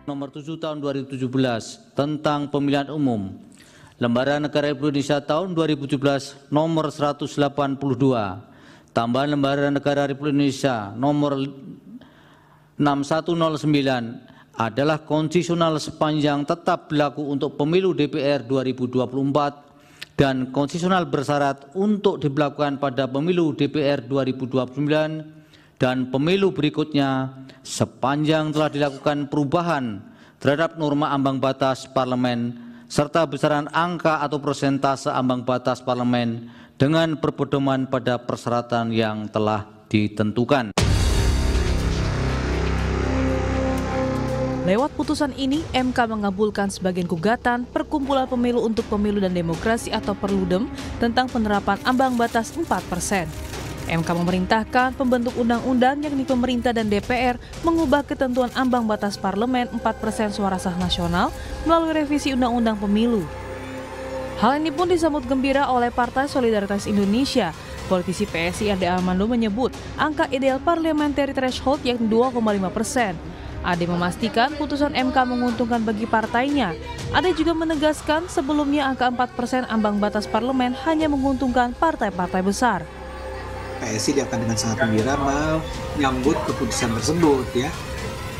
Nomor 7 tahun 2017 tentang pemilihan umum, Lembaran Negara Indonesia tahun 2017 nomor 182, tambahan Lembaran Negara Republik Indonesia nomor 6109 adalah konstitusional sepanjang tetap berlaku untuk pemilu DPR 2024 dan konstitusional bersyarat untuk diberlakukan pada pemilu DPR 2029 dan pemilu berikutnya sepanjang telah dilakukan perubahan terhadap norma ambang batas parlemen serta besaran angka atau persentase ambang batas parlemen dengan berpedoman pada persyaratan yang telah ditentukan. Lewat putusan ini, MK mengabulkan sebagian gugatan Perkumpulan Pemilu untuk Pemilu dan Demokrasi atau Perludem tentang penerapan ambang batas 4%. MK memerintahkan pembentuk undang-undang yakni pemerintah dan DPR mengubah ketentuan ambang batas parlemen 4% suara sah nasional melalui revisi Undang-Undang Pemilu. Hal ini pun disambut gembira oleh Partai Solidaritas Indonesia. Politisi PSI RD Armando menyebut angka ideal parliamentary threshold yakni 2,5%. Ade memastikan putusan MK menguntungkan bagi partainya. Ade juga menegaskan sebelumnya angka 4% ambang batas parlemen hanya menguntungkan partai-partai besar. PSI akan dengan sangat gembira menyambut keputusan tersebut ya,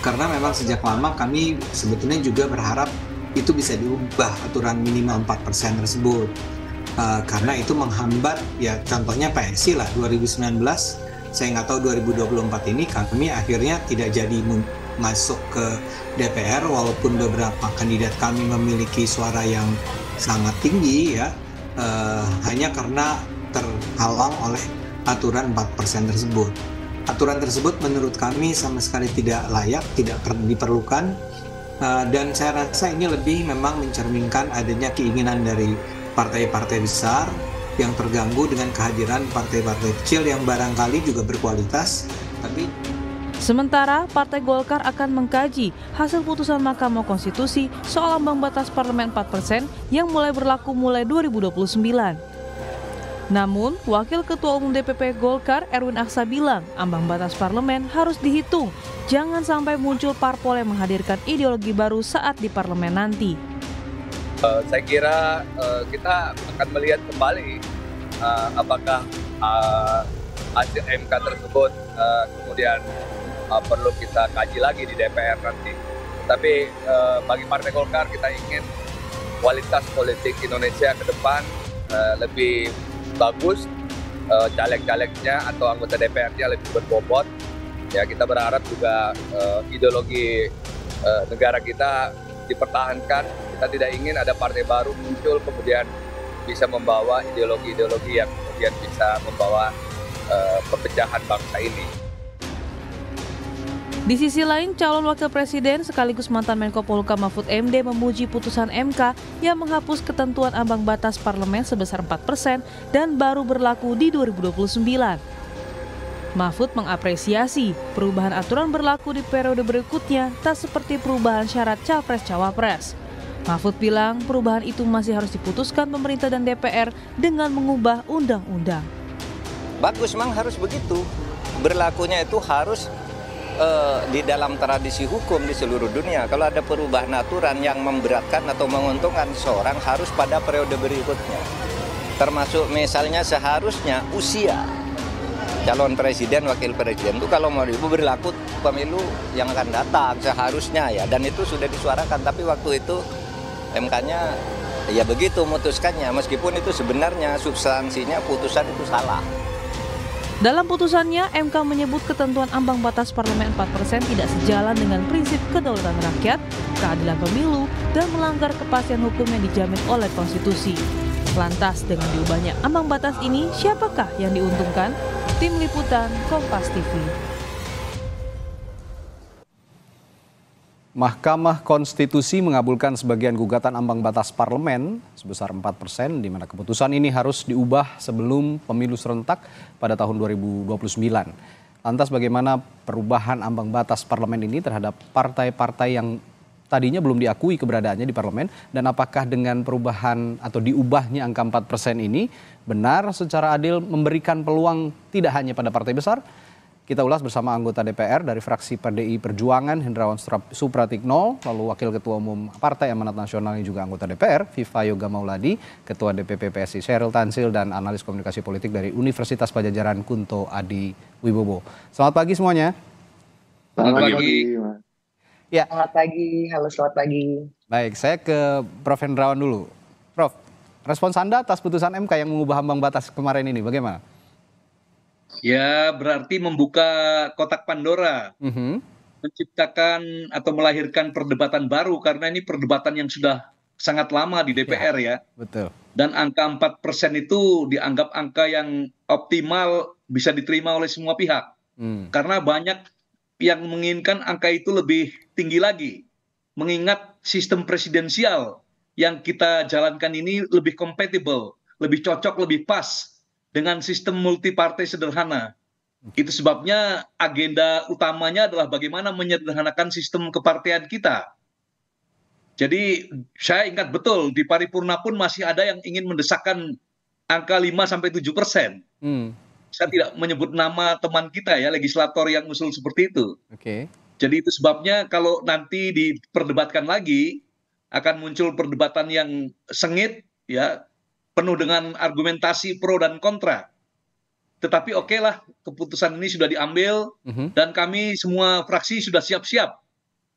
karena memang sejak lama kami sebetulnya juga berharap itu bisa diubah aturan minimal 4% tersebut, karena itu menghambat ya, contohnya PSI lah 2019, saya nggak tahu 2024 ini kami akhirnya tidak jadi masuk ke DPR walaupun beberapa kandidat kami memiliki suara yang sangat tinggi ya, hanya karena terhalang oleh aturan 4% tersebut. Aturan tersebut menurut kami sama sekali tidak layak, tidak diperlukan, dan saya rasa ini lebih memang mencerminkan adanya keinginan dari partai-partai besar yang terganggu dengan kehadiran partai-partai kecil yang barangkali juga berkualitas, tapi sementara Partai Golkar akan mengkaji hasil putusan Mahkamah Konstitusi soal ambang batas parlemen 4% yang mulai berlaku mulai 2029. Namun, Wakil Ketua Umum DPP Golkar Erwin Aksa bilang ambang batas parlemen harus dihitung. Jangan sampai muncul parpol yang menghadirkan ideologi baru saat di parlemen nanti. Saya kira kita akan melihat kembali apakah hasil MK tersebut kemudian perlu kita kaji lagi di DPR nanti. Tapi bagi Partai Golkar kita ingin kualitas politik Indonesia ke depan lebih bagus, caleg-calegnya atau anggota DPR-nya lebih berbobot. Ya, kita berharap juga ideologi negara kita dipertahankan. Kita tidak ingin ada partai baru muncul kemudian bisa membawa ideologi-ideologi yang kemudian bisa membawa perpecahan bangsa ini. Di sisi lain, calon wakil presiden sekaligus mantan Menko Polhukam Mahfud MD memuji putusan MK yang menghapus ketentuan ambang batas parlemen sebesar 4% dan baru berlaku di 2029. Mahfud mengapresiasi perubahan aturan berlaku di periode berikutnya tak seperti perubahan syarat Capres-Cawapres. Mahfud bilang perubahan itu masih harus diputuskan pemerintah dan DPR dengan mengubah undang-undang. Bagus, memang harus begitu. Berlakunya itu harus di dalam tradisi hukum di seluruh dunia. Kalau ada perubahan aturan yang memberatkan atau menguntungkan seseorang harus pada periode berikutnya. Termasuk misalnya seharusnya usia calon presiden, wakil presiden itu kalau mau berlaku pemilu yang akan datang seharusnya ya. Dan itu sudah disuarakan, tapi waktu itu MK-nya ya begitu memutuskannya, meskipun itu sebenarnya substansinya putusan itu salah. Dalam putusannya, MK menyebut ketentuan ambang batas parlemen 4% tidak sejalan dengan prinsip kedaulatan rakyat, keadilan pemilu, dan melanggar kepastian hukum yang dijamin oleh konstitusi. Lantas, dengan diubahnya ambang batas ini, siapakah yang diuntungkan? Tim Liputan Kompas TV. Mahkamah Konstitusi mengabulkan sebagian gugatan ambang batas parlemen sebesar 4%, di mana keputusan ini harus diubah sebelum pemilu serentak pada tahun 2029. Lantas bagaimana perubahan ambang batas parlemen ini terhadap partai-partai yang tadinya belum diakui keberadaannya di parlemen, dan apakah dengan perubahan atau diubahnya angka 4% ini benar secara adil memberikan peluang tidak hanya pada partai besar? Kita ulas bersama anggota DPR dari fraksi PDI Perjuangan, Hendrawan Supratikno, lalu Wakil Ketua Umum Partai Amanat Nasional yang juga anggota DPR, Viva Yoga Mauladi, Ketua DPP PSI Sheryl Tanzil, dan analis komunikasi politik dari Universitas Padjadjaran Kunto Adi Wibowo. Selamat pagi semuanya. Selamat pagi. Ya. Selamat pagi, halo selamat pagi. Baik, saya ke Prof. Hendrawan dulu. Prof, respons Anda atas putusan MK yang mengubah ambang batas kemarin ini bagaimana? Ya, berarti membuka kotak Pandora, menciptakan atau melahirkan perdebatan baru, karena ini perdebatan yang sudah sangat lama di DPR ya. Betul. Dan angka 4% itu dianggap angka yang optimal, bisa diterima oleh semua pihak. Karena banyak yang menginginkan angka itu lebih tinggi lagi. Mengingat sistem presidensial yang kita jalankan ini lebih kompatibel, lebih cocok, lebih pas dengan sistem multipartai sederhana. Itu sebabnya agenda utamanya adalah bagaimana menyederhanakan sistem kepartean kita. Jadi saya ingat betul di paripurna pun masih ada yang ingin mendesakkan angka 5-7%. Saya tidak menyebut nama teman kita ya, legislator yang usul seperti itu. Jadi itu sebabnya kalau nanti diperdebatkan lagi akan muncul perdebatan yang sengit ya, penuh dengan argumentasi pro dan kontra. Tetapi oke lah, keputusan ini sudah diambil dan kami semua fraksi sudah siap-siap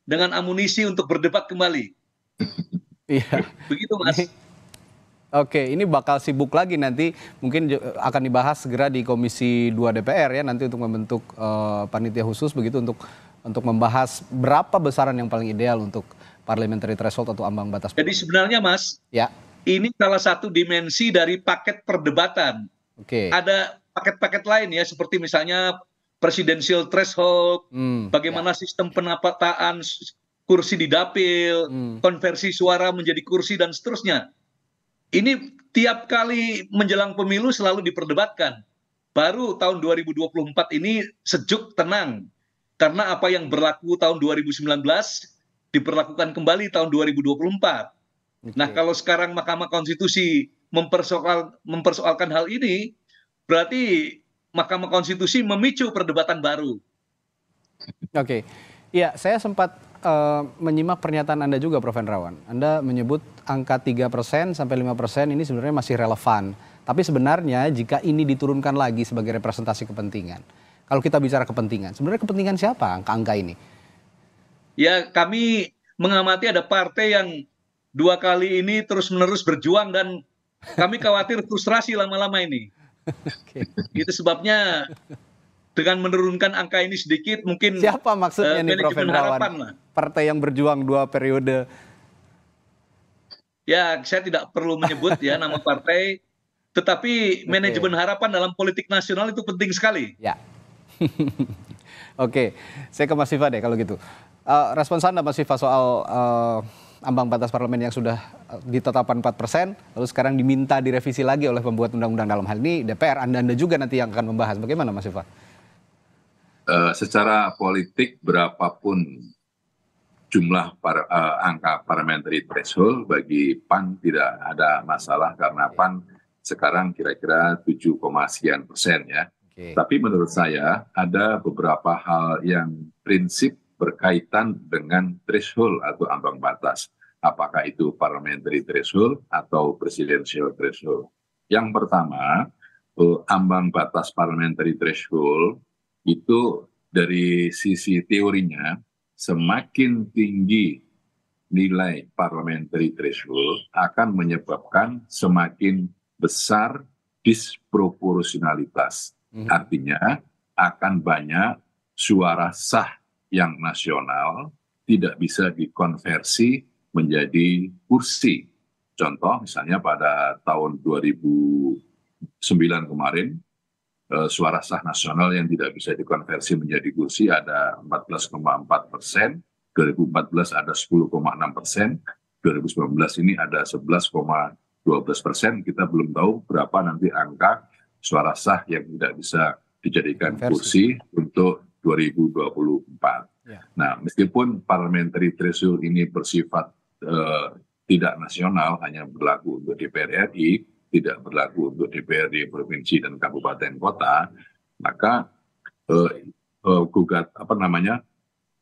dengan amunisi untuk berdebat kembali. Iya. Begitu Mas. Oke, ini bakal sibuk lagi nanti, mungkin akan dibahas segera di Komisi 2 DPR ya, nanti untuk membentuk panitia khusus begitu untuk membahas berapa besaran yang paling ideal untuk parliamentary threshold atau ambang batas. Jadi sebenarnya Mas, ya, ini salah satu dimensi dari paket perdebatan. Ada paket-paket lain ya, seperti misalnya presidential threshold, bagaimana sistem penataan kursi di dapil, konversi suara menjadi kursi dan seterusnya. Ini tiap kali menjelang pemilu selalu diperdebatkan. Baru tahun 2024 ini sejuk tenang. Karena apa yang berlaku tahun 2019 diperlakukan kembali tahun 2024. Nah, kalau sekarang Mahkamah Konstitusi mempersoalkan hal ini, berarti Mahkamah Konstitusi memicu perdebatan baru. Ya, saya sempat menyimak pernyataan Anda juga, Prof. Hendrawan. Anda menyebut angka 3% sampai 5% ini sebenarnya masih relevan. Tapi sebenarnya jika ini diturunkan lagi sebagai representasi kepentingan, kalau kita bicara kepentingan, sebenarnya kepentingan siapa angka-angka ini? Ya, kami mengamati ada partai yang 2 kali ini terus-menerus berjuang dan kami khawatir frustrasi lama-lama ini. Itu sebabnya dengan menurunkan angka ini sedikit mungkin siapa maksudnya nih Prof. Hendrawan? Partai yang berjuang 2 periode. Ya, saya tidak perlu menyebut ya nama partai, tetapi manajemen harapan dalam politik nasional itu penting sekali. Ya. Oke, saya ke Mas Viva deh kalau gitu. Respons Anda Mas Viva soal ambang batas parlemen yang sudah ditetapkan 4%, lalu sekarang diminta direvisi lagi oleh pembuat undang-undang, dalam hal ini DPR, Anda juga nanti yang akan membahas. Bagaimana Mas Viva? Secara politik berapapun jumlah angka parliamentary threshold bagi PAN tidak ada masalah karena PAN sekarang kira-kira 7, sekian persen ya. Tapi menurut saya ada beberapa hal yang prinsip berkaitan dengan threshold atau ambang batas. Apakah itu parliamentary threshold atau presidential threshold. Yang pertama, ambang batas parliamentary threshold itu dari sisi teorinya, semakin tinggi nilai parliamentary threshold akan menyebabkan semakin besar disproporsionalitas. Artinya akan banyak suara sah yang nasional tidak bisa dikonversi menjadi kursi. Contoh misalnya pada tahun 2009 kemarin, suara sah nasional yang tidak bisa dikonversi menjadi kursi ada 14,4%, 2014 ada 10,6%, 2019 ini ada 11,12%. Kita belum tahu berapa nanti angka suara sah yang tidak bisa dijadikan kursi untuk 2024. Nah, meskipun parliamentary threshold ini bersifat tidak nasional, hanya berlaku untuk DPR RI, tidak berlaku untuk DPRD provinsi dan kabupaten kota, maka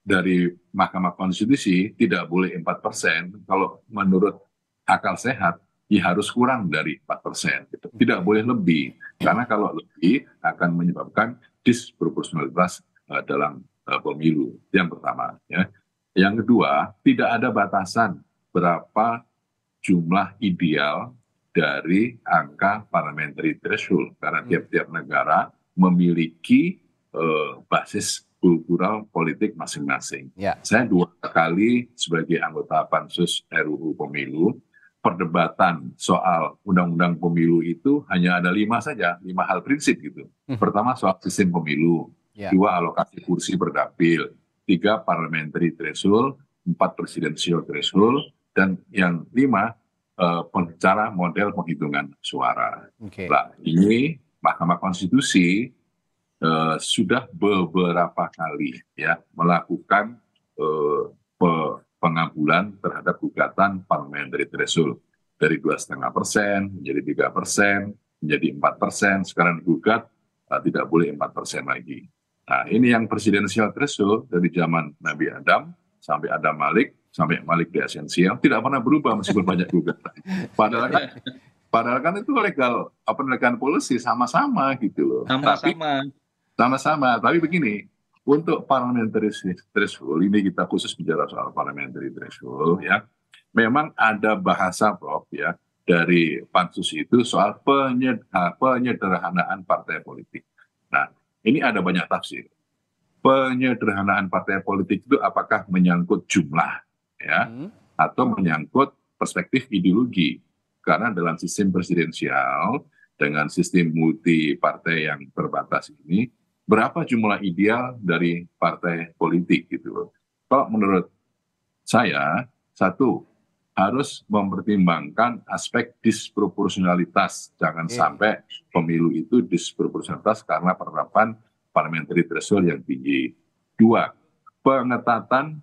dari Mahkamah Konstitusi tidak boleh 4%, kalau menurut akal sehat ya harus kurang dari 4%. Gitu. Tidak boleh lebih, karena kalau lebih akan menyebabkan disproporsionalitas dalam pemilu. Yang pertama. Ya. Yang kedua, tidak ada batasan berapa jumlah ideal dari angka parliamentary threshold, karena tiap-tiap negara memiliki basis kultural politik masing-masing. Ya. Saya 2 kali sebagai anggota Pansus RUU Pemilu, perdebatan soal undang-undang pemilu itu hanya ada 5 saja, 5 hal prinsip gitu. Pertama soal sistem pemilu, 2 alokasi kursi per dapil, 3 parliamentary threshold, 4 presidential threshold, dan yang 5 cara model penghitungan suara. Nah, ini Mahkamah Konstitusi sudah beberapa kali ya melakukan pengabulan terhadap gugatan parliamentary threshold dari 2,5% menjadi 3%, menjadi 4%, sekarang digugat tidak boleh 4% lagi. Nah, ini yang presidensial threshold dari zaman Nabi Adam sampai Adam Malik, sampai Malik di esensial, tidak pernah berubah meskipun banyak gugatan. Padahal kan itu legal policy sama-sama gitu loh. Sama-sama, tapi begini, untuk parliamentary threshold, ini kita khusus bicara soal parliamentary threshold ya, memang ada bahasa Prof ya, dari Pansus itu soal penyederhanaan partai politik. Nah, ini ada banyak tafsir. Penyederhanaan partai politik itu apakah menyangkut jumlah ya, atau menyangkut perspektif ideologi. Karena dalam sistem presidensial, dengan sistem multi partai yang terbatas ini, berapa jumlah ideal dari partai politik gitu loh. Kalau menurut saya, satu, harus mempertimbangkan aspek disproporsionalitas. Jangan sampai pemilu itu disproporsionalitas karena penerapan parliamentary threshold yang tinggi. 2, pengetatan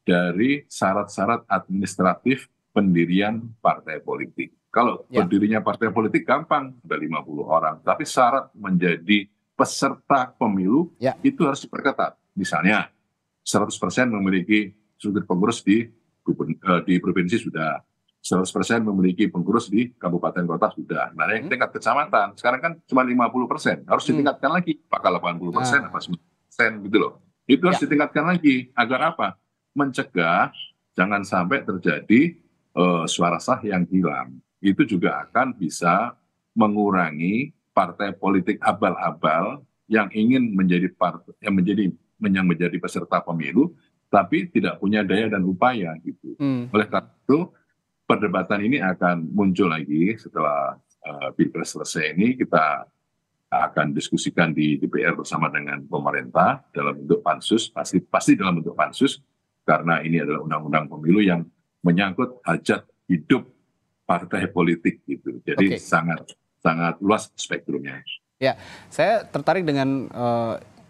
dari syarat-syarat administratif pendirian partai politik. Kalau berdirinya partai politik gampang, ada 50 orang. Tapi syarat menjadi peserta pemilu itu harus diperketat. Misalnya 100% memiliki struktur pengurus di provinsi sudah, 100% memiliki pengurus di kabupaten kota sudah. Nah, yang tingkat kecamatan sekarang kan cuma 50%, harus ditingkatkan lagi, apakah 80% apa 90% gitu loh. Itu harus ditingkatkan lagi agar apa? Mencegah jangan sampai terjadi suara sah yang hilang. Itu juga akan bisa mengurangi partai politik abal-abal yang ingin menjadi menjadi peserta pemilu tapi tidak punya daya dan upaya gitu. Oleh karena itu perdebatan ini akan muncul lagi setelah Pilpres selesai ini. Kita akan diskusikan di DPR bersama dengan pemerintah dalam bentuk pansus, pasti dalam bentuk pansus, karena ini adalah undang-undang pemilu yang menyangkut hajat hidup partai politik gitu. Jadi sangat luas spektrumnya. Ya, saya tertarik dengan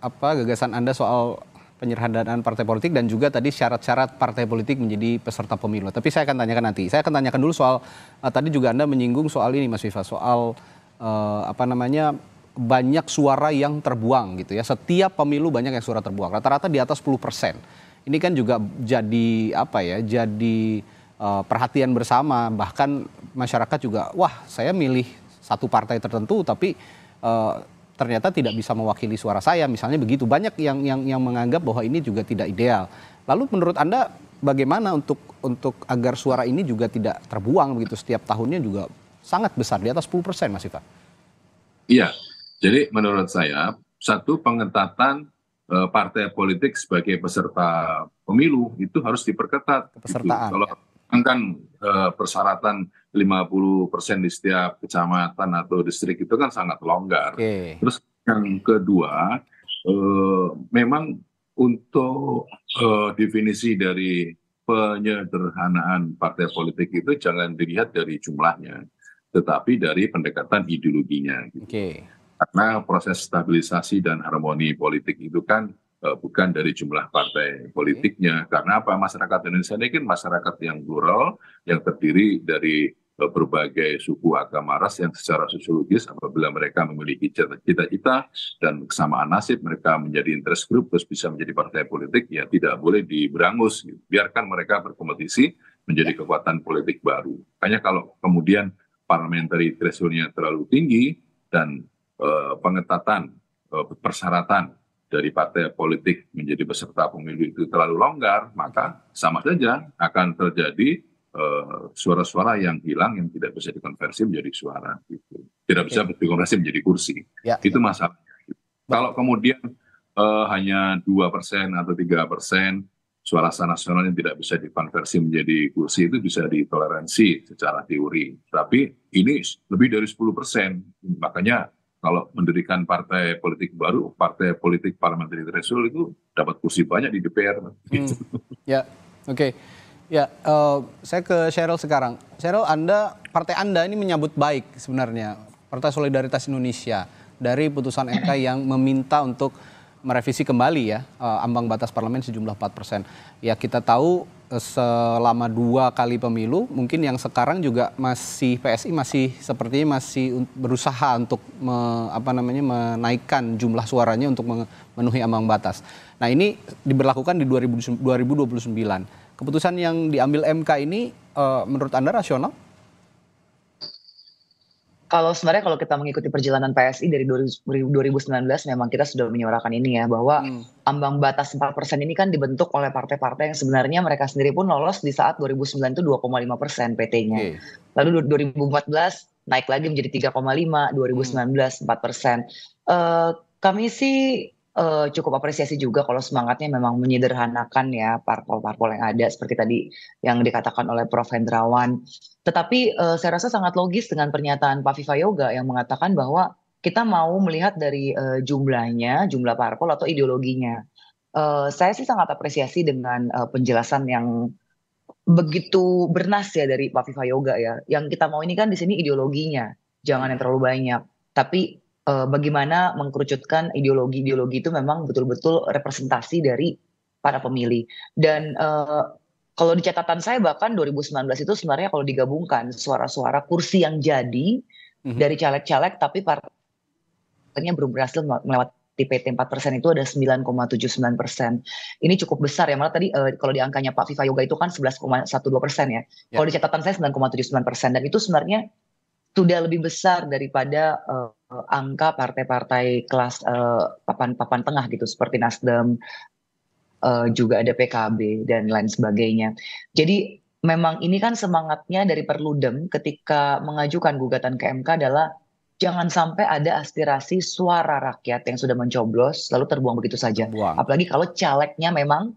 gagasan Anda soal penyederhanaan partai politik dan juga tadi syarat-syarat partai politik menjadi peserta pemilu. Tapi saya akan tanyakan nanti. Saya akan tanyakan dulu soal tadi juga Anda menyinggung soal ini, Mas Viva, soal banyak suara yang terbuang gitu ya. Setiap pemilu banyak yang suara terbuang. Rata-rata di atas 10%. Ini kan juga jadi jadi perhatian bersama, bahkan masyarakat juga, wah saya milih satu partai tertentu tapi ternyata tidak bisa mewakili suara saya, misalnya begitu. Banyak yang menganggap bahwa ini juga tidak ideal. Lalu menurut Anda bagaimana untuk agar suara ini juga tidak terbuang begitu, setiap tahunnya juga sangat besar, di atas 10%, Mas Viva? Iya, jadi menurut saya satu, pengetatan partai politik sebagai peserta pemilu itu harus diperketat. Kepesertaan. Gitu. Kalau kan persyaratan 50% di setiap kecamatan atau distrik itu kan sangat longgar. Terus yang kedua, memang untuk definisi dari penyederhanaan partai politik itu jangan dilihat dari jumlahnya, tetapi dari pendekatan ideologinya. Gitu. Karena proses stabilisasi dan harmoni politik itu kan bukan dari jumlah partai politiknya. Karena apa? Masyarakat Indonesia ini kan masyarakat yang plural, yang terdiri dari berbagai suku agama ras yang secara sosiologis apabila mereka memiliki cita-cita dan kesamaan nasib, mereka menjadi interest group terus bisa menjadi partai politik, ya tidak boleh diberangus. Biarkan mereka berkompetisi menjadi kekuatan politik baru. Makanya kalau kemudian parliamentary threshold-nya terlalu tinggi dan pengetatan persyaratan dari partai politik menjadi peserta pemilu itu terlalu longgar, maka sama saja akan terjadi suara-suara yang hilang yang tidak bisa dikonversi menjadi suara, gitu. Tidak bisa dikonversi menjadi kursi. Itu masalah. Kalau kemudian hanya 2% atau 3% suara sah nasional yang tidak bisa dikonversi menjadi kursi, itu bisa ditoleransi secara teori. Tapi ini lebih dari 10%. Makanya kalau mendirikan partai politik baru, partai politik parliamentary threshold itu dapat kursi banyak di DPR. Ya, oke. Ya, saya ke Cheryl sekarang. Cheryl, partai Anda ini menyambut baik sebenarnya Partai Solidaritas Indonesia dari putusan MK yang meminta untuk merevisi kembali ya ambang batas parlemen sejumlah 4%. Ya, kita tahu selama 2 kali pemilu, mungkin yang sekarang juga PSI masih sepertinya masih berusaha untuk menaikkan jumlah suaranya untuk memenuhi ambang batas. Nah, ini diberlakukan di 2029. Keputusan yang diambil MK ini menurut Anda rasional? Sebenarnya kalau kita mengikuti perjalanan PSI dari 2019 memang kita sudah menyuarakan ini ya, bahwa ambang batas 4% ini kan dibentuk oleh partai-partai yang sebenarnya mereka sendiri pun lolos di saat 2009 itu 2,5% PT-nya. Lalu 2014 naik lagi menjadi 3,5, 2019 4%. Kami sih cukup apresiasi juga kalau semangatnya memang menyederhanakan ya parpol-parpol yang ada seperti tadi yang dikatakan oleh Prof. Hendrawan. Tetapi saya rasa sangat logis dengan pernyataan Pak Vivayoga yang mengatakan bahwa kita mau melihat dari jumlah parpol atau ideologinya. Saya sih sangat apresiasi dengan penjelasan yang begitu bernas ya dari Pak Vivayoga ya. Yang kita mau ini kan di sini ideologinya, jangan yang terlalu banyak. Tapi bagaimana mengkerucutkan ideologi-ideologi itu memang betul-betul representasi dari para pemilih. Dan kalau di catatan saya bahkan 2019 itu sebenarnya kalau digabungkan suara-suara kursi yang jadi dari caleg-caleg tapi partainya belum berhasil melewati PT 4% itu ada 9,79%. Ini cukup besar ya, malah tadi kalau di angkanya Pak Vivayoga itu kan 11,12% ya. Kalau di catatan saya 9,79% dan itu sebenarnya sudah lebih besar daripada angka partai-partai kelas papan tengah gitu seperti Nasdem, juga ada PKB dan lain sebagainya. Jadi memang ini kan semangatnya dari Perludem ketika mengajukan gugatan ke MK adalah jangan sampai ada aspirasi suara rakyat yang sudah mencoblos lalu terbuang begitu saja. Apalagi kalau calegnya memang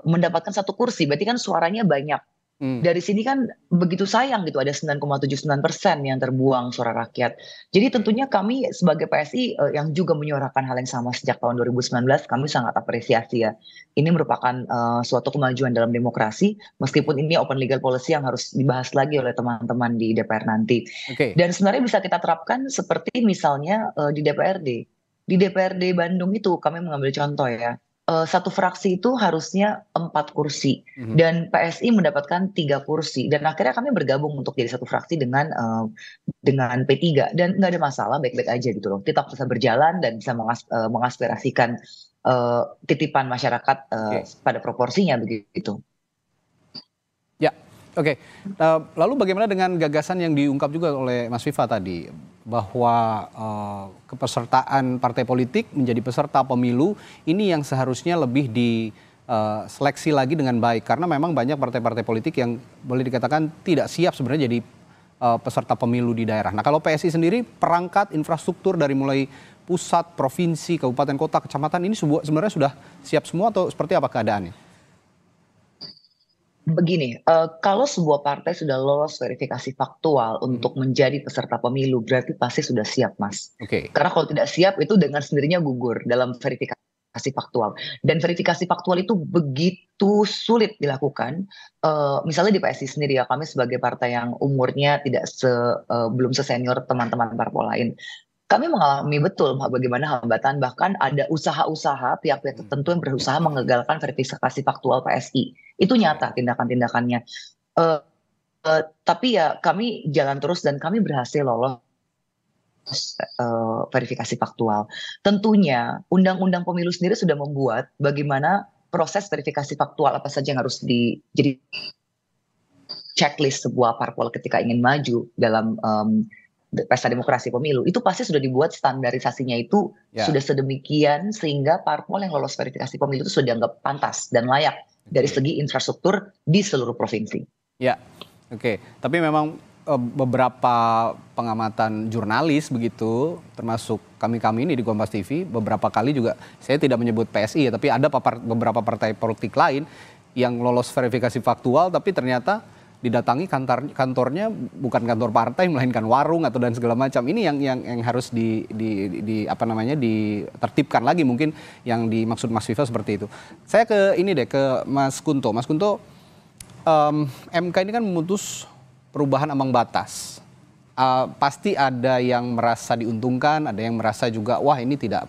mendapatkan 1 kursi, berarti kan suaranya banyak. Dari sini kan begitu sayang gitu ada 9,79% yang terbuang suara rakyat. Jadi tentunya kami sebagai PSI yang juga menyuarakan hal yang sama sejak tahun 2019, kami sangat apresiasi ya. Ini merupakan suatu kemajuan dalam demokrasi, meskipun ini open legal policy yang harus dibahas lagi oleh teman-teman di DPR nanti. Dan sebenarnya bisa kita terapkan seperti misalnya di DPRD. Di DPRD Bandung itu kami mengambil contoh ya. 1 fraksi itu harusnya 4 kursi dan PSI mendapatkan 3 kursi dan akhirnya kami bergabung untuk jadi 1 fraksi dengan P3 dan nggak ada masalah, baik-baik aja gitu loh, tetap bisa berjalan dan bisa mengaspirasikan titipan masyarakat pada proporsinya begitu. Ya, oke. Lalu bagaimana dengan gagasan yang diungkap juga oleh Mas Viva tadi bahwa kepesertaan partai politik menjadi peserta pemilu ini yang seharusnya lebih diseleksi lagi dengan baik karena memang banyak partai-partai politik yang boleh dikatakan tidak siap sebenarnya jadi peserta pemilu di daerah. Nah, kalau PSI sendiri perangkat infrastruktur dari mulai pusat, provinsi, kabupaten, kota, kecamatan ini sebenarnya sudah siap semua atau seperti apa keadaannya? Begini, kalau sebuah partai sudah lolos verifikasi faktual untuk menjadi peserta pemilu, berarti pasti sudah siap, Mas. Karena kalau tidak siap itu dengan sendirinya gugur dalam verifikasi faktual. Dan verifikasi faktual itu begitu sulit dilakukan. Misalnya di PSI sendiri ya, kami sebagai partai yang umurnya tidak belum sesenior teman-teman parpol lain. Kami mengalami betul bagaimana hambatan, bahkan ada usaha-usaha pihak-pihak tertentu yang berusaha mengagalkan verifikasi faktual PSI. Itu nyata tindakan-tindakannya. Tapi ya kami jalan terus dan kami berhasil lolos verifikasi faktual. Tentunya Undang-Undang Pemilu sendiri sudah membuat bagaimana proses verifikasi faktual apa saja yang harus jadi checklist sebuah parpol ketika ingin maju dalam pesta demokrasi pemilu. Itu pasti sudah dibuat standarisasinya itu sudah sedemikian sehingga parpol yang lolos verifikasi pemilu itu sudah dianggap pantas dan layak dari segi infrastruktur di seluruh provinsi. Ya, oke. Tapi memang beberapa pengamatan jurnalis begitu, termasuk kami ini di Kompas TV, beberapa kali juga saya tidak menyebut PSI ya, tapi ada beberapa partai politik lain yang lolos verifikasi faktual, tapi ternyata didatangi kantornya bukan kantor partai melainkan warung atau dan segala macam. Ini yang harus ditertibkan lagi mungkin yang dimaksud Mas Viva seperti itu. Saya ke Mas Kunto. Mas Kunto, MK ini kan memutus perubahan ambang batas. Pasti ada yang merasa diuntungkan, ada yang merasa juga wah ini tidak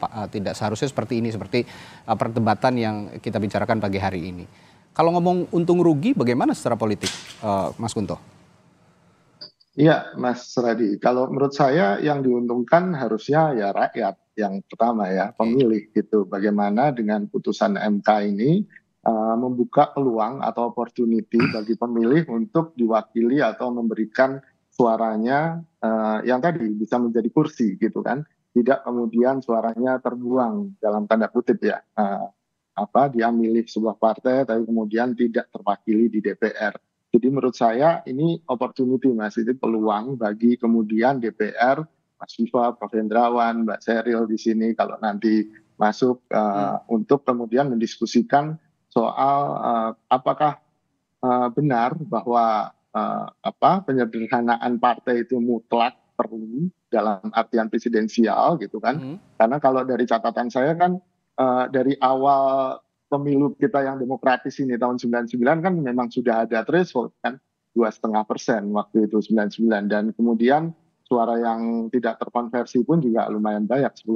seharusnya seperti ini, seperti perdebatan yang kita bicarakan pagi hari ini. Kalau ngomong untung rugi, bagaimana secara politik, Mas Kunto? Iya, Mas Radi. Kalau menurut saya yang diuntungkan harusnya ya rakyat yang pertama ya, pemilih gitu. Bagaimana dengan putusan MK ini membuka peluang atau opportunity bagi pemilih untuk diwakili atau memberikan suaranya yang tadi bisa menjadi kursi gitu kan. Tidak kemudian suaranya terbuang dalam tanda kutip ya. Dia milih sebuah partai tapi kemudian tidak terwakili di DPR. Jadi menurut saya ini opportunity Mas, itu peluang bagi kemudian DPR, Mas Viva, Prof. Hendrawan, Mbak Sheryl di sini kalau nanti masuk untuk kemudian mendiskusikan soal apakah benar bahwa penyederhanaan partai itu mutlak perlu dalam artian presidensial gitu kan. Karena kalau dari catatan saya kan dari awal pemilu kita yang demokratis ini tahun 99 kan memang sudah ada threshold kan 2,5% waktu itu 99 dan kemudian suara yang tidak terkonversi pun juga lumayan banyak 10%.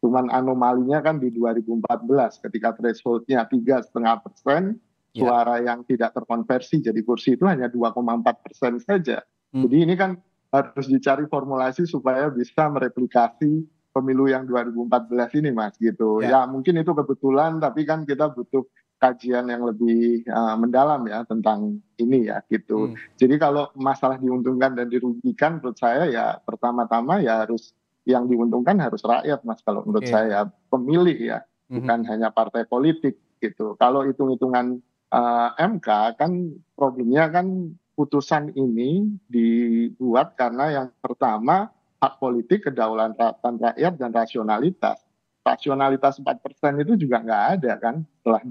Cuman anomalinya kan di 2014 ketika thresholdnya 3,5%, suara yang tidak terkonversi jadi kursi itu hanya 2,4% saja. Jadi ini kan harus dicari formulasi supaya bisa mereplikasi pemilu yang 2014 ini Mas gitu. Ya mungkin itu kebetulan tapi kan kita butuh kajian yang lebih mendalam ya tentang ini ya gitu. Jadi kalau masalah diuntungkan dan dirugikan menurut saya ya pertama-tama ya harus yang diuntungkan harus rakyat Mas kalau menurut saya pemilih ya bukan hanya partai politik gitu. Kalau hitung-hitungan MK kan problemnya kan putusan ini dibuat karena yang pertama hak politik, kedaulatan rakyat, dan rasionalitas. Rasionalitas 4% itu juga nggak ada kan setelah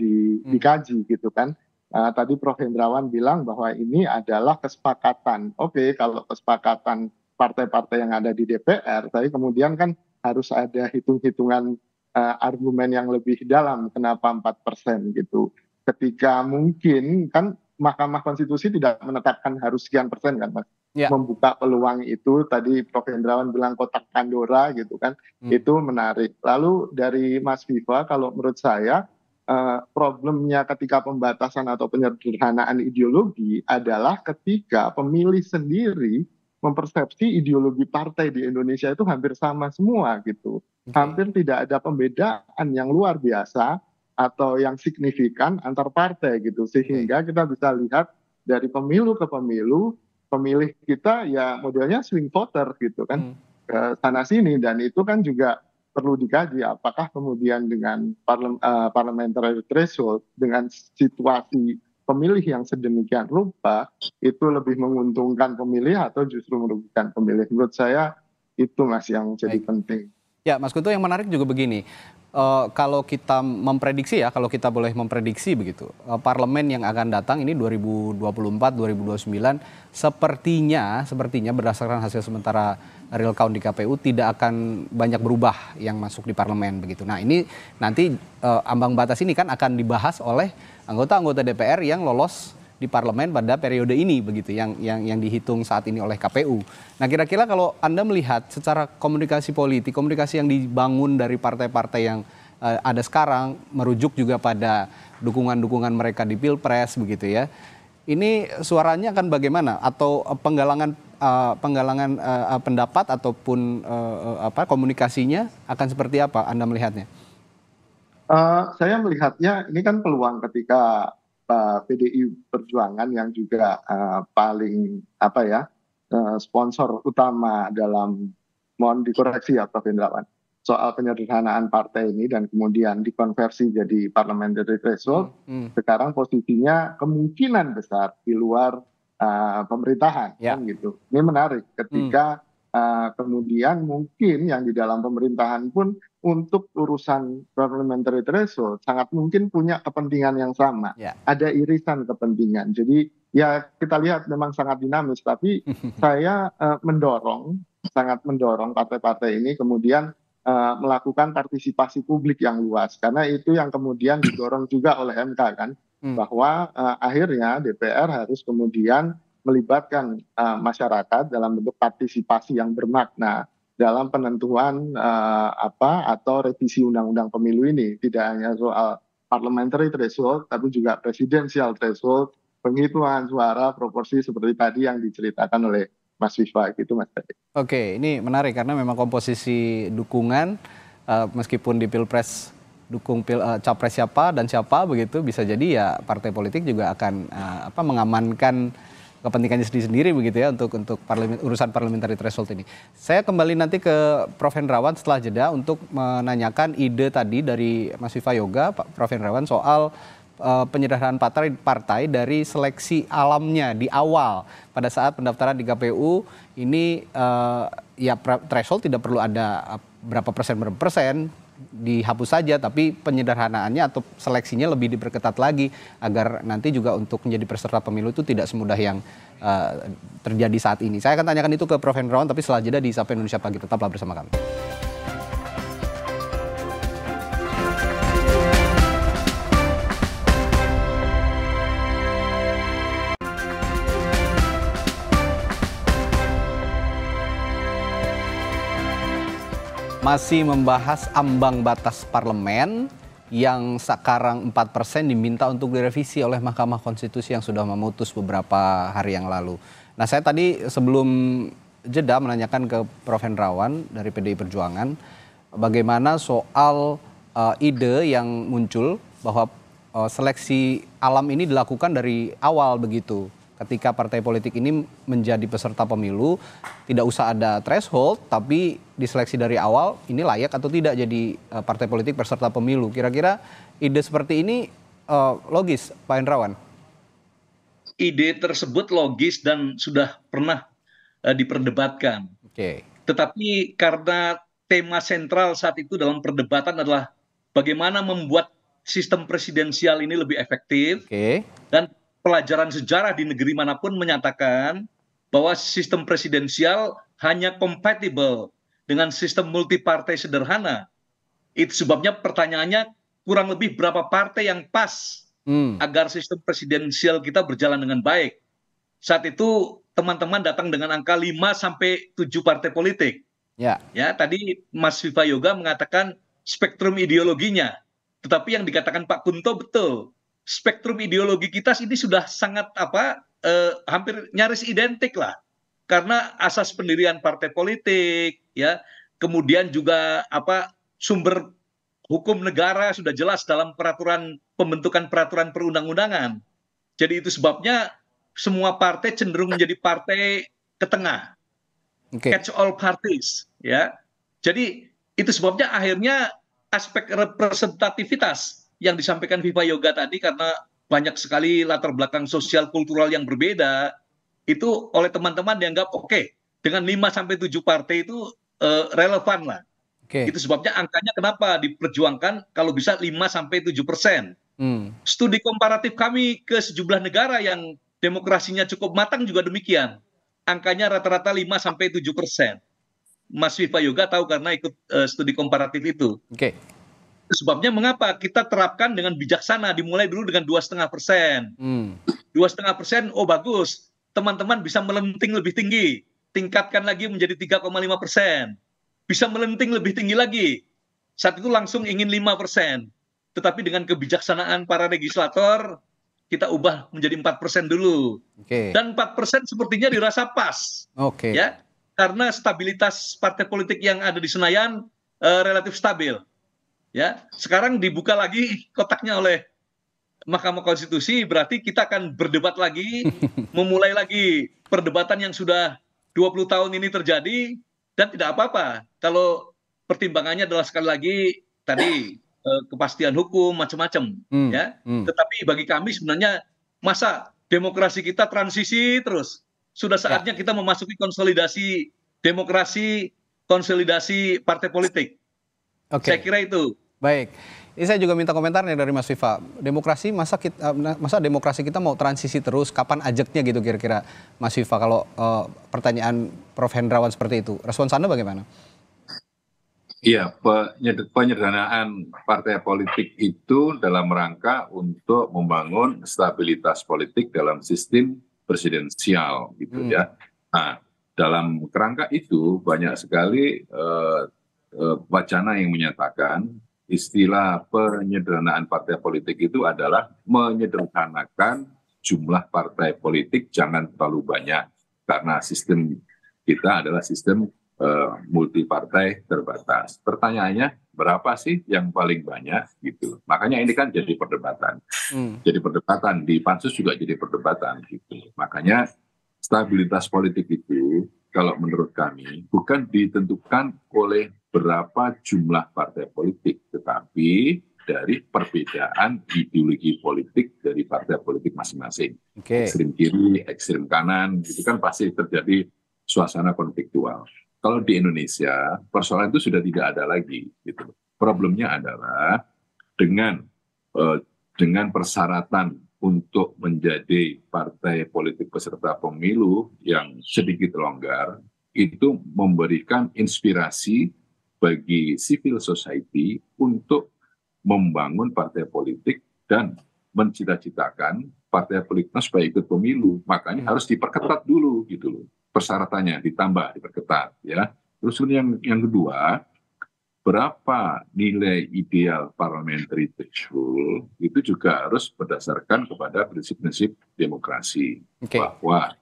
dikaji gitu kan. Tadi Prof. Hendrawan bilang bahwa ini adalah kesepakatan. Oke, kalau kesepakatan partai-partai yang ada di DPR, tapi kemudian kan harus ada hitung-hitungan argumen yang lebih dalam kenapa 4% gitu. Ketika mungkin kan Mahkamah Konstitusi tidak menetapkan harus sekian persen kan Mas. Membuka peluang itu tadi Prof. Hendrawan bilang kotak Pandora gitu kan. Itu menarik. Lalu dari Mas Viva kalau menurut saya problemnya ketika pembatasan atau penyederhanaan ideologi adalah ketika pemilih sendiri mempersepsi ideologi partai di Indonesia itu hampir sama semua gitu. Hampir tidak ada pembedaan yang luar biasa atau yang signifikan antar partai gitu. Sehingga kita bisa lihat dari pemilu ke pemilu, pemilih kita ya modelnya swing voter gitu kan, ke sana sini, dan itu kan juga perlu dikaji apakah kemudian dengan parliamentary threshold dengan situasi pemilih yang sedemikian rupa itu lebih menguntungkan pemilih atau justru merugikan pemilih. Menurut saya itu Mas yang jadi penting. Ya Mas Kunto, yang menarik juga begini, kalau kita memprediksi ya, kalau kita boleh memprediksi begitu, parlemen yang akan datang ini 2024-2029 sepertinya berdasarkan hasil sementara real count di KPU tidak akan banyak berubah yang masuk di parlemen begitu. Nah ini nanti ambang batas ini kan akan dibahas oleh anggota-anggota DPR yang lolos di parlemen pada periode ini begitu, yang dihitung saat ini oleh KPU. Nah kira-kira kalau Anda melihat secara komunikasi politik, komunikasi yang dibangun dari partai-partai yang ada sekarang, merujuk juga pada dukungan-dukungan mereka di Pilpres begitu ya, ini suaranya akan bagaimana? Atau penggalangan pendapat ataupun komunikasinya akan seperti apa Anda melihatnya? Saya melihatnya ini kan peluang ketika PDI Perjuangan yang juga paling sponsor utama dalam, mohon dikoreksi ya Prof. Indrawan, soal penyederhanaan partai ini dan kemudian dikonversi jadi parliamentary threshold. Sekarang posisinya kemungkinan besar di luar pemerintahan, kan gitu. Ini menarik ketika kemudian mungkin yang di dalam pemerintahan pun untuk urusan parliamentary threshold sangat mungkin punya kepentingan yang sama. Ada irisan kepentingan. Jadi ya kita lihat memang sangat dinamis, tapi saya sangat mendorong partai-partai ini kemudian melakukan partisipasi publik yang luas. Karena itu yang kemudian didorong juga oleh MK kan, bahwa akhirnya DPR harus kemudian melibatkan masyarakat dalam bentuk partisipasi yang bermakna dalam penentuan atau revisi undang-undang pemilu ini. Tidak hanya soal parliamentary threshold, tapi juga presidensial threshold, penghitungan suara, proporsi seperti tadi yang diceritakan oleh Mas Viva gitu, Mas Tadi. Oke, ini menarik karena memang komposisi dukungan meskipun di Pilpres dukung capres siapa dan siapa begitu, bisa jadi ya partai politik juga akan mengamankan kepentingannya sendiri begitu ya untuk urusan parliamentary threshold ini. Saya kembali nanti ke Prof. Hendrawan setelah jeda untuk menanyakan ide tadi dari Mas Viva Yoga, Pak Prof. Hendrawan, soal penyederhanaan partai dari seleksi alamnya di awal pada saat pendaftaran di KPU ini ya threshold tidak perlu ada berapa persen dihapus saja, tapi penyederhanaannya atau seleksinya lebih diperketat lagi agar nanti juga untuk menjadi peserta pemilu itu tidak semudah yang terjadi saat ini. Saya akan tanyakan itu ke Prof. Hendrawan, tapi setelah jeda di Sapa Indonesia Pagi. Tetaplah bersama kami. Masih membahas ambang batas parlemen yang sekarang 4% diminta untuk direvisi oleh Mahkamah Konstitusi yang sudah memutus beberapa hari yang lalu. Nah, saya tadi sebelum jeda menanyakan ke Prof. Hendrawan dari PDI Perjuangan bagaimana soal ide yang muncul bahwa seleksi alam ini dilakukan dari awal begitu. Ketika partai politik ini menjadi peserta pemilu, tidak usah ada threshold, tapi diseleksi dari awal, ini layak atau tidak jadi partai politik peserta pemilu. Kira-kira ide seperti ini logis, Pak Hendrawan? Ide tersebut logis dan sudah pernah diperdebatkan. Tetapi karena tema sentral saat itu dalam perdebatan adalah bagaimana membuat sistem presidensial ini lebih efektif, dan pelajaran sejarah di negeri manapun menyatakan bahwa sistem presidensial hanya kompatibel dengan sistem multipartai sederhana. Itu sebabnya pertanyaannya kurang lebih berapa partai yang pas agar sistem presidensial kita berjalan dengan baik. Saat itu teman-teman datang dengan angka 5 sampai 7 partai politik. Ya, tadi Mas Viva Yoga mengatakan spektrum ideologinya. Tetapi yang dikatakan Pak Kunto betul. Spektrum ideologi kita ini sudah sangat hampir nyaris identik lah, karena asas pendirian partai politik, ya, kemudian juga sumber hukum negara sudah jelas dalam pembentukan peraturan perundang-undangan. Jadi itu sebabnya semua partai cenderung menjadi partai ke tengah, catch all parties, ya. Jadi itu sebabnya akhirnya aspek representativitas yang disampaikan Viva Yoga tadi, karena banyak sekali latar belakang sosial kultural yang berbeda, itu oleh teman-teman dianggap oke, dengan 5-7 partai itu relevan lah. Itu sebabnya angkanya kenapa diperjuangkan kalau bisa 5-7%. Studi komparatif kami ke sejumlah negara yang demokrasinya cukup matang juga demikian. Angkanya rata-rata 5-7%. Mas Viva Yoga tahu karena ikut studi komparatif itu. Sebabnya mengapa kita terapkan dengan bijaksana, dimulai dulu dengan 2,5%. 2,5%, oh bagus, teman-teman bisa melenting lebih tinggi, tingkatkan lagi menjadi 3,5%. Bisa melenting lebih tinggi lagi. Saat itu langsung ingin 5%. Tetapi dengan kebijaksanaan para legislator, kita ubah menjadi 4% dulu. Dan 4% sepertinya dirasa pas. Ya, karena stabilitas partai politik yang ada di Senayan relatif stabil. Ya, sekarang dibuka lagi kotaknya oleh Mahkamah Konstitusi, berarti kita akan berdebat lagi, memulai lagi perdebatan yang sudah 20 tahun ini terjadi, dan tidak apa-apa kalau pertimbangannya adalah sekali lagi tadi kepastian hukum macam-macam, ya. Tetapi bagi kami sebenarnya masa demokrasi kita transisi terus, sudah saatnya kita memasuki konsolidasi demokrasi, konsolidasi partai politik. Saya kira itu. Baik. Ini saya juga minta komentarnya dari Mas Viva. Demokrasi masa demokrasi kita mau transisi terus? Kapan ajaknya gitu kira-kira Mas Viva kalau pertanyaan Prof. Hendrawan seperti itu? Respons Anda bagaimana? Iya, penyederhanaan partai politik itu dalam rangka untuk membangun stabilitas politik dalam sistem presidensial gitu ya. Nah, dalam kerangka itu banyak sekali wacana yang menyatakan istilah penyederhanaan partai politik itu adalah menyederhanakan jumlah partai politik jangan terlalu banyak, karena sistem kita adalah sistem multi partai terbatas. Pertanyaannya berapa sih yang paling banyak gitu. Makanya ini kan jadi perdebatan. Jadi perdebatan di pansus juga jadi perdebatan gitu. Makanya stabilitas politik itu kalau menurut kami bukan ditentukan oleh berapa jumlah partai politik, tetapi dari perbedaan ideologi politik dari partai politik masing-masing. Ekstrem kiri, ekstrem kanan, itu kan pasti terjadi suasana konfliktual. Kalau di Indonesia, persoalan itu sudah tidak ada lagi. Gitu. Problemnya adalah dengan persyaratan untuk menjadi partai politik peserta pemilu yang sedikit longgar, itu memberikan inspirasi bagi civil society untuk membangun partai politik dan mencita-citakan partai politik supaya ikut pemilu. Makanya harus diperketat dulu gitu loh. Persyaratannya ditambah, diperketat ya. Terus yang kedua, berapa nilai ideal parliamentary threshold itu juga harus berdasarkan kepada prinsip-prinsip demokrasi. Bahwa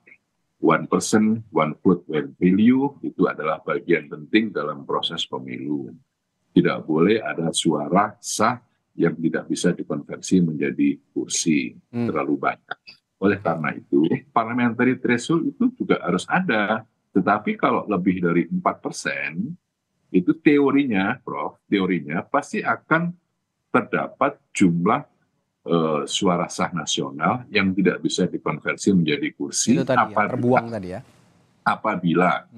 one person, one vote, one value itu adalah bagian penting dalam proses pemilu. Tidak boleh ada suara sah yang tidak bisa dikonversi menjadi kursi terlalu banyak. Oleh karena itu, parliamentary threshold itu juga harus ada. Tetapi kalau lebih dari 4%, itu teorinya, Prof, teorinya pasti akan terdapat jumlah suara sah nasional yang tidak bisa dikonversi menjadi kursi apabila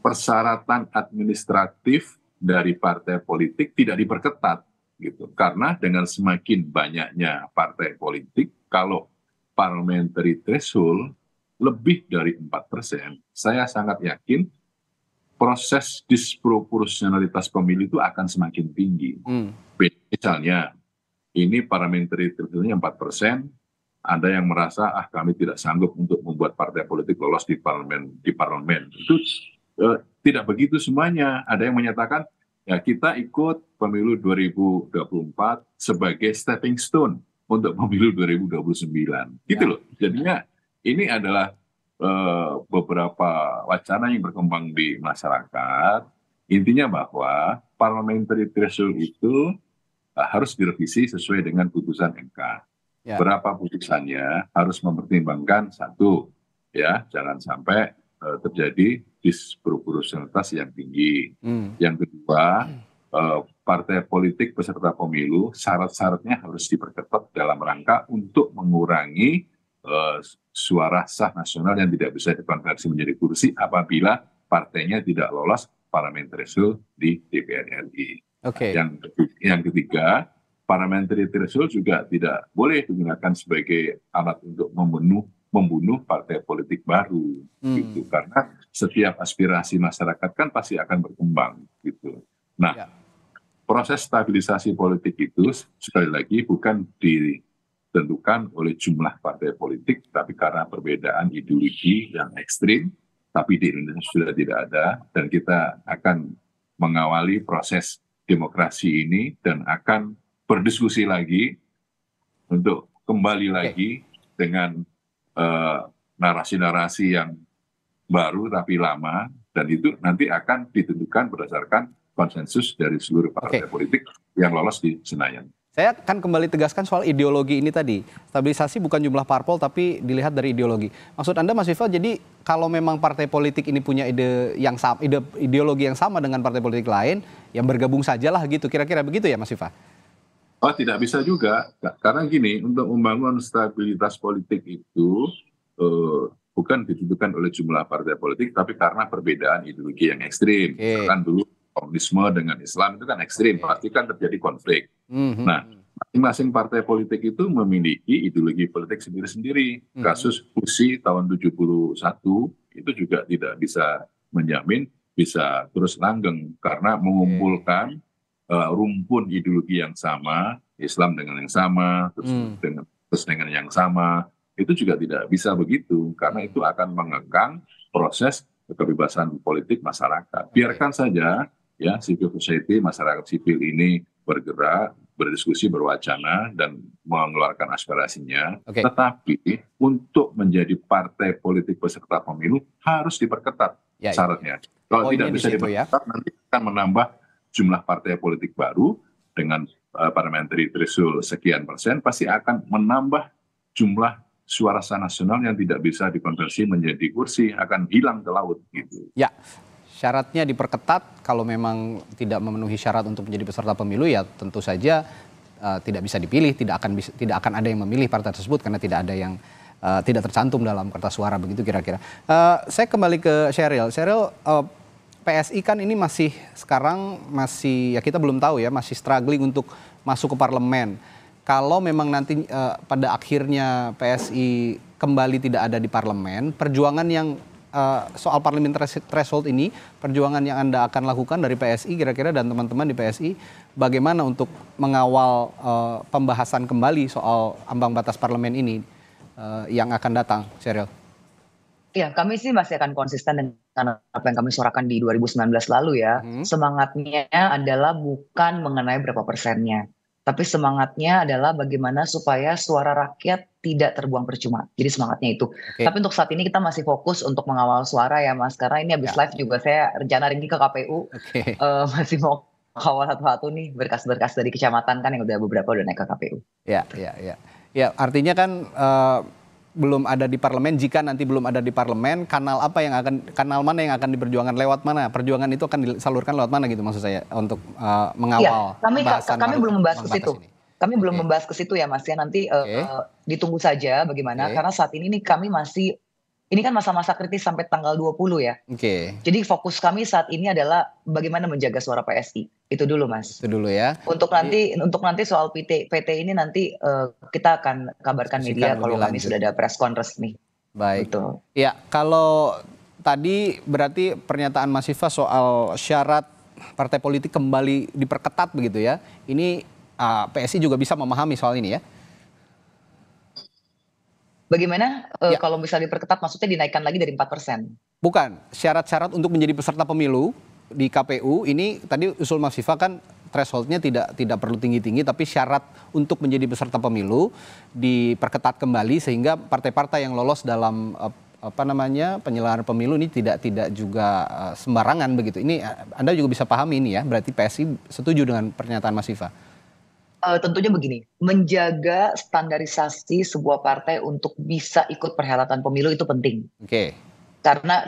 persyaratan administratif dari partai politik tidak diperketat gitu. Karena dengan semakin banyaknya partai politik, kalau parliamentary threshold lebih dari 4%, saya sangat yakin proses disproporsionalitas pemilu itu akan semakin tinggi. Misalnya ini parliamentary threshold-nya 4%, ada yang merasa kami tidak sanggup untuk membuat partai politik lolos di parlemen. Itu tidak begitu semuanya. Ada yang menyatakan ya kita ikut pemilu 2024 sebagai stepping stone untuk pemilu 2029. Gitu loh. Jadinya ini adalah beberapa wacana yang berkembang di masyarakat. Intinya bahwa parliamentary threshold itu harus direvisi sesuai dengan putusan MK. Berapa putusannya harus mempertimbangkan satu, ya jangan sampai terjadi disproporsionalitas yang tinggi. Yang kedua, partai politik peserta pemilu syarat-syaratnya harus diperketat dalam rangka untuk mengurangi suara sah nasional yang tidak bisa dikonversi menjadi kursi apabila partainya tidak lolos parliamentary threshold di DPR RI. Yang ketiga, parliamentary threshold juga tidak boleh digunakan sebagai alat untuk membunuh partai politik baru, gitu. Karena setiap aspirasi masyarakat kan pasti akan berkembang, gitu. Nah, proses stabilisasi politik itu sekali lagi bukan ditentukan oleh jumlah partai politik, tapi karena perbedaan ideologi yang ekstrim, tapi di Indonesia sudah tidak ada, dan kita akan mengawali proses demokrasi ini dan akan berdiskusi lagi untuk kembali lagi dengan narasi-narasi yang baru tapi lama, dan itu nanti akan ditentukan berdasarkan konsensus dari seluruh partai politik yang lolos di Senayan. Saya akan kembali tegaskan soal ideologi ini tadi. Stabilisasi bukan jumlah parpol tapi dilihat dari ideologi. Maksud Anda Mas Viva, jadi kalau memang partai politik ini punya ideologi yang sama dengan partai politik lain, yang bergabung sajalah gitu, kira-kira begitu ya Mas Viva? Oh, tidak bisa juga, karena gini, untuk membangun stabilitas politik itu bukan ditentukan oleh jumlah partai politik, tapi karena perbedaan ideologi yang ekstrim. Kan dulu komunisme dengan Islam itu kan ekstrim, pasti kan terjadi konflik. Nah, masing-masing partai politik itu memiliki ideologi politik sendiri-sendiri. Kasus USI tahun 71 itu juga tidak bisa menjamin bisa terus langgeng, karena mengumpulkan rumpun ideologi yang sama, Islam dengan yang sama, terus dengan yang sama, itu juga tidak bisa begitu, karena itu akan mengekang proses kebebasan politik masyarakat. Biarkan saja ya civil society, masyarakat sipil ini bergerak, berdiskusi, berwacana, dan mengeluarkan aspirasinya. Tetapi untuk menjadi partai politik peserta pemilu harus diperketat syaratnya. Kalau tidak bisa diperketat, nanti akan menambah jumlah partai politik baru dengan parliamentary threshold sekian persen, pasti akan menambah jumlah suara sah nasional yang tidak bisa dikonversi menjadi kursi, akan hilang ke laut gitu. Ya, syaratnya diperketat. Kalau memang tidak memenuhi syarat untuk menjadi peserta pemilu, ya tentu saja tidak bisa dipilih, tidak akan ada yang memilih partai tersebut karena tidak ada yang tidak tercantum dalam kertas suara, begitu kira-kira. Saya kembali ke Sheryl. Sheryl, PSI kan ini sekarang masih ya kita belum tahu ya, masih struggling untuk masuk ke parlemen. Kalau memang nanti pada akhirnya PSI kembali tidak ada di parlemen, perjuangan yang soal parliament threshold ini, perjuangan yang Anda akan lakukan dari PSI kira-kira dan teman-teman di PSI, bagaimana untuk mengawal pembahasan kembali soal ambang batas parlemen ini yang akan datang, Sheryl? Ya, kami sih masih akan konsisten dengan apa yang kami suarakan di 2019 lalu ya. Semangatnya adalah bukan mengenai berapa persennya, tapi semangatnya adalah bagaimana supaya suara rakyat tidak terbuang percuma. Jadi semangatnya itu. Tapi untuk saat ini kita masih fokus untuk mengawal suara ya Mas. Karena ini habis live juga saya rencana pergi ke KPU. Masih mau kawal satu-satu nih berkas-berkas dari kecamatan kan yang beberapa udah naik ke KPU. Ya, artinya kan belum ada di parlemen. Jika nanti belum ada di parlemen, kanal mana yang akan diperjuangkan, lewat mana perjuangan itu akan disalurkan, lewat mana gitu maksud saya, untuk mengawal kami belum membahas ke situ. Kami belum membahas ke situ ya Mas ya, nanti ditunggu saja bagaimana, karena saat ini nih kami masih, ini kan masa-masa kritis sampai tanggal 20 ya. Jadi fokus kami saat ini adalah bagaimana menjaga suara PSI. Itu dulu Mas. Itu dulu ya. Untuk nanti soal PT ini nanti kita akan kabarkan media kalau kami sudah ada press conference resmi. Baik. Betul. Ya, kalau tadi berarti pernyataan Mas Viva soal syarat partai politik kembali diperketat begitu ya. Ini PSI juga bisa memahami soal ini ya. Bagaimana kalau bisa diperketat, maksudnya dinaikkan lagi dari 4%? Bukan, syarat-syarat untuk menjadi peserta pemilu di KPU ini tadi usul Mas Viva kan thresholdnya tidak perlu tinggi-tinggi, tapi syarat untuk menjadi peserta pemilu diperketat kembali sehingga partai-partai yang lolos dalam penyelenggaraan pemilu ini tidak juga sembarangan begitu. Ini Anda juga bisa pahami ini ya, berarti PSI setuju dengan pernyataan Mas Viva. Tentunya begini, menjaga standarisasi sebuah partai untuk bisa ikut perhelatan pemilu itu penting. Karena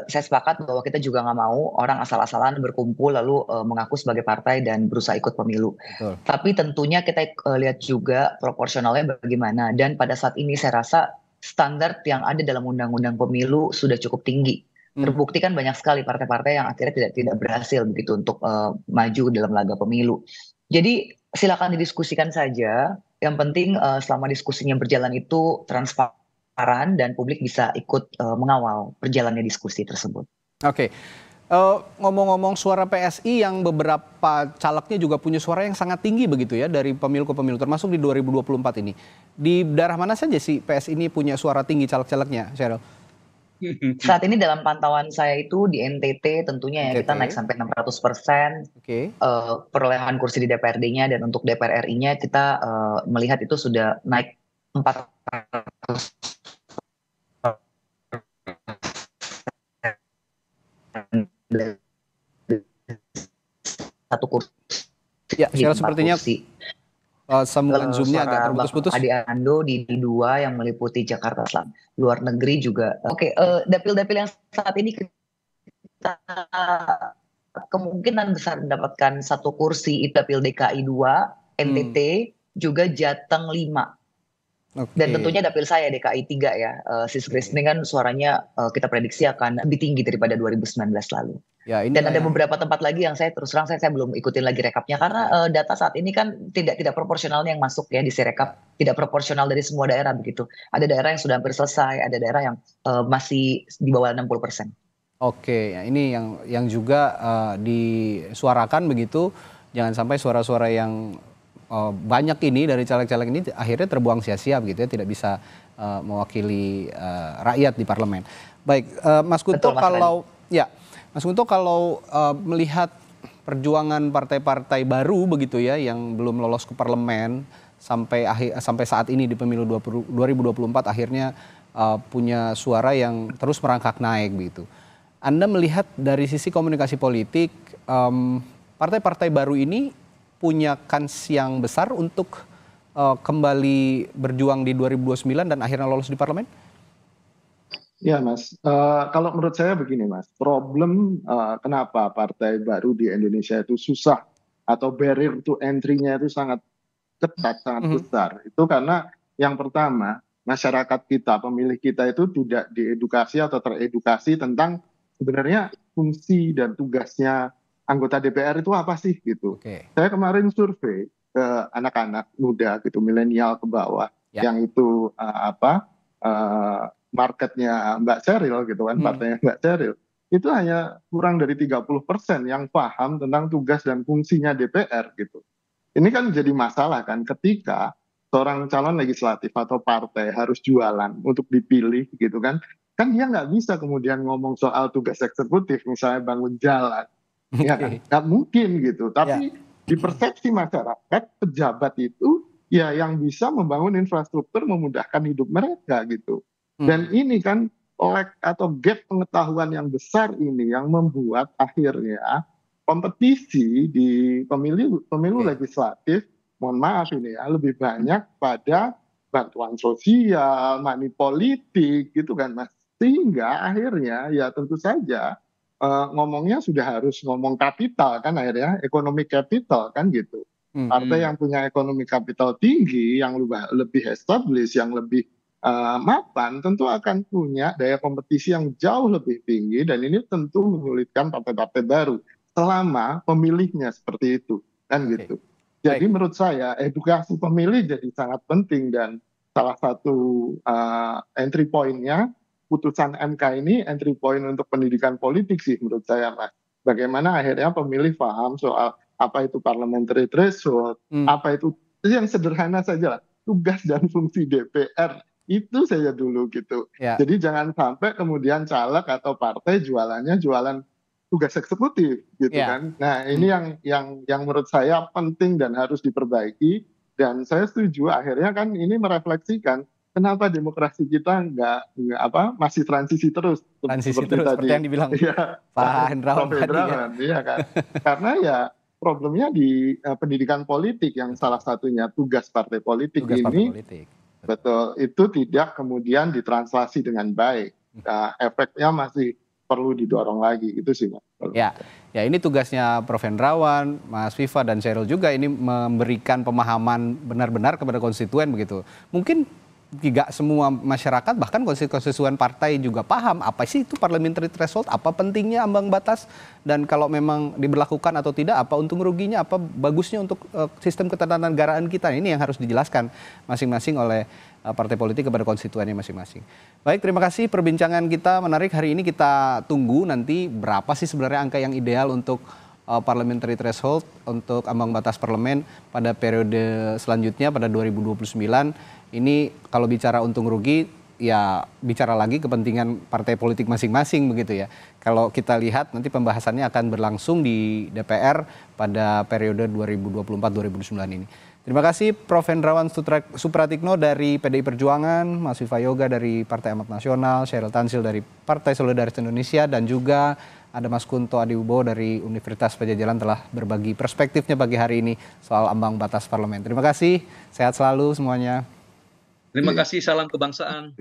saya sepakat bahwa kita juga nggak mau orang asal-asalan berkumpul lalu mengaku sebagai partai dan berusaha ikut pemilu. Tapi tentunya kita lihat juga proporsionalnya bagaimana. Dan pada saat ini saya rasa standar yang ada dalam undang-undang pemilu sudah cukup tinggi. Terbukti kan banyak sekali partai-partai yang akhirnya tidak berhasil begitu untuk maju dalam laga pemilu. Jadi silakan didiskusikan saja. Yang penting selama diskusinya berjalan itu transparan dan publik bisa ikut mengawal berjalannya diskusi tersebut. Ngomong-ngomong suara PSI yang beberapa calegnya juga punya suara yang sangat tinggi begitu ya dari pemilu ke pemilu, termasuk di 2024 ini. Di daerah mana saja sih PSI ini punya suara tinggi caleg-calegnya, Sheryl? Saat ini dalam pantauan saya itu di NTT tentunya ya kita naik sampai 600%. Perolehan kursi di DPRD-nya dan untuk DPR RI-nya kita melihat itu sudah naik 400 satu kursi. Ya, Sheryl, sepertinya sambungan Zoom-nya agak terputus-putus. Adi Ando di 2 yang meliputi Jakarta Selatan. Luar negeri juga. Oke, dapil-dapil yang saat ini kita kemungkinan besar mendapatkan 1 kursi, itu dapil DKI 2, NTT, juga Jateng 5. Dan tentunya dapil saya DKI 3 ya. Sis Grace ini kan suaranya kita prediksi akan lebih tinggi daripada 2019 lalu. Ya, dan ada beberapa tempat lagi yang saya terus terang saya belum ikutin lagi rekapnya karena data saat ini kan tidak proporsionalnya yang masuk ya di Sirekap, tidak proporsional dari semua daerah begitu. Ada daerah yang sudah hampir selesai, ada daerah yang masih di bawah 60%. Oke, ya ini yang juga disuarakan begitu, jangan sampai suara-suara yang banyak ini dari caleg-caleg ini akhirnya terbuang sia-sia begitu ya, tidak bisa mewakili rakyat di parlemen. Baik, Mas Kunto, Mas Kunto, kalau melihat perjuangan partai-partai baru begitu ya yang belum lolos ke parlemen sampai saat ini di pemilu 2024 akhirnya punya suara yang terus merangkak naik begitu. Anda melihat dari sisi komunikasi politik partai-partai baru ini punya kans yang besar untuk kembali berjuang di 2029 dan akhirnya lolos di parlemen? Ya Mas, kalau menurut saya begini Mas, problem kenapa partai baru di Indonesia itu susah atau barrier to entry-nya itu sangat ketat, sangat besar. Itu karena yang pertama, masyarakat kita, pemilih kita itu tidak diedukasi atau teredukasi tentang sebenarnya fungsi dan tugasnya anggota DPR itu apa sih gitu. Saya kemarin survei ke anak-anak muda gitu, milenial ke bawah, yang itu marketnya Mbak Sheryl gitu kan, partainya Mbak Sheryl, itu hanya kurang dari 30% yang paham tentang tugas dan fungsinya DPR gitu. Ini kan jadi masalah kan ketika seorang calon legislatif atau partai harus jualan untuk dipilih gitu kan dia nggak bisa kemudian ngomong soal tugas eksekutif, misalnya bangun jalan, ya kan, nggak mungkin gitu. Tapi di persepsi masyarakat, pejabat itu ya yang bisa membangun infrastruktur memudahkan hidup mereka gitu. Dan ini kan lag atau gap pengetahuan yang besar ini yang membuat akhirnya kompetisi di pemilu legislatif, mohon maaf ini ya, lebih banyak pada bantuan sosial, money politik gitu kan Mas. Sehingga akhirnya ya tentu saja ngomongnya sudah harus ngomong kapital kan akhirnya, ekonomi capital kan gitu. Partai yang punya ekonomi kapital tinggi, yang lebih established, yang lebih mapan tentu akan punya daya kompetisi yang jauh lebih tinggi, dan ini tentu menyulitkan partai-partai baru selama pemilihnya seperti itu kan gitu. Jadi menurut saya edukasi pemilih jadi sangat penting, dan salah satu entry point-nya putusan MK ini entry point untuk pendidikan politik sih menurut saya Mas. Bagaimana akhirnya pemilih paham soal apa itu parliamentary threshold, apa itu yang sederhana saja lah, tugas dan fungsi DPR itu saja dulu gitu. Jadi jangan sampai kemudian caleg atau partai jualannya jualan tugas eksekutif gitu kan. Nah ini yang menurut saya penting dan harus diperbaiki, dan saya setuju akhirnya kan ini merefleksikan kenapa demokrasi kita masih transisi terus. Seperti yang dibilang Pak Hendrawan tadi ya. Iya kan. Karena ya problemnya di pendidikan politik yang salah satunya tugas partai politik ini. Betul, itu tidak kemudian ditranslasi dengan baik. Nah, efeknya masih perlu didorong lagi, itu sih Mas. Ya ini tugasnya Prof. Hendrawan, Mas Viva dan Sheryl juga ini memberikan pemahaman benar-benar kepada konstituen begitu. Mungkin tidak semua masyarakat, bahkan konstituen partai juga paham apa sih itu parliamentary threshold, apa pentingnya ambang batas, dan kalau memang diberlakukan atau tidak, apa untung ruginya, apa bagusnya untuk sistem ketatanegaraan kita. Ini yang harus dijelaskan masing-masing oleh partai politik kepada konstituennya masing-masing. Baik, terima kasih perbincangan kita menarik hari ini. Kita tunggu nanti berapa sih sebenarnya angka yang ideal untuk parliamentary threshold, untuk ambang batas parlemen pada periode selanjutnya pada 2029. Ini kalau bicara untung rugi ya bicara lagi kepentingan partai politik masing-masing begitu ya. Kalau kita lihat nanti pembahasannya akan berlangsung di DPR pada periode 2024-2029 ini. Terima kasih Prof. Hendrawan Supratikno dari PDI Perjuangan, Mas Viva Yoga dari Partai Amanat Nasional, Syahril Tanzil dari Partai Solidaritas Indonesia, dan juga ada Mas Kunto Adiwibowo dari Universitas Padjadjaran telah berbagi perspektifnya pagi hari ini soal ambang batas parlemen. Terima kasih, sehat selalu semuanya. Terima kasih, salam kebangsaan.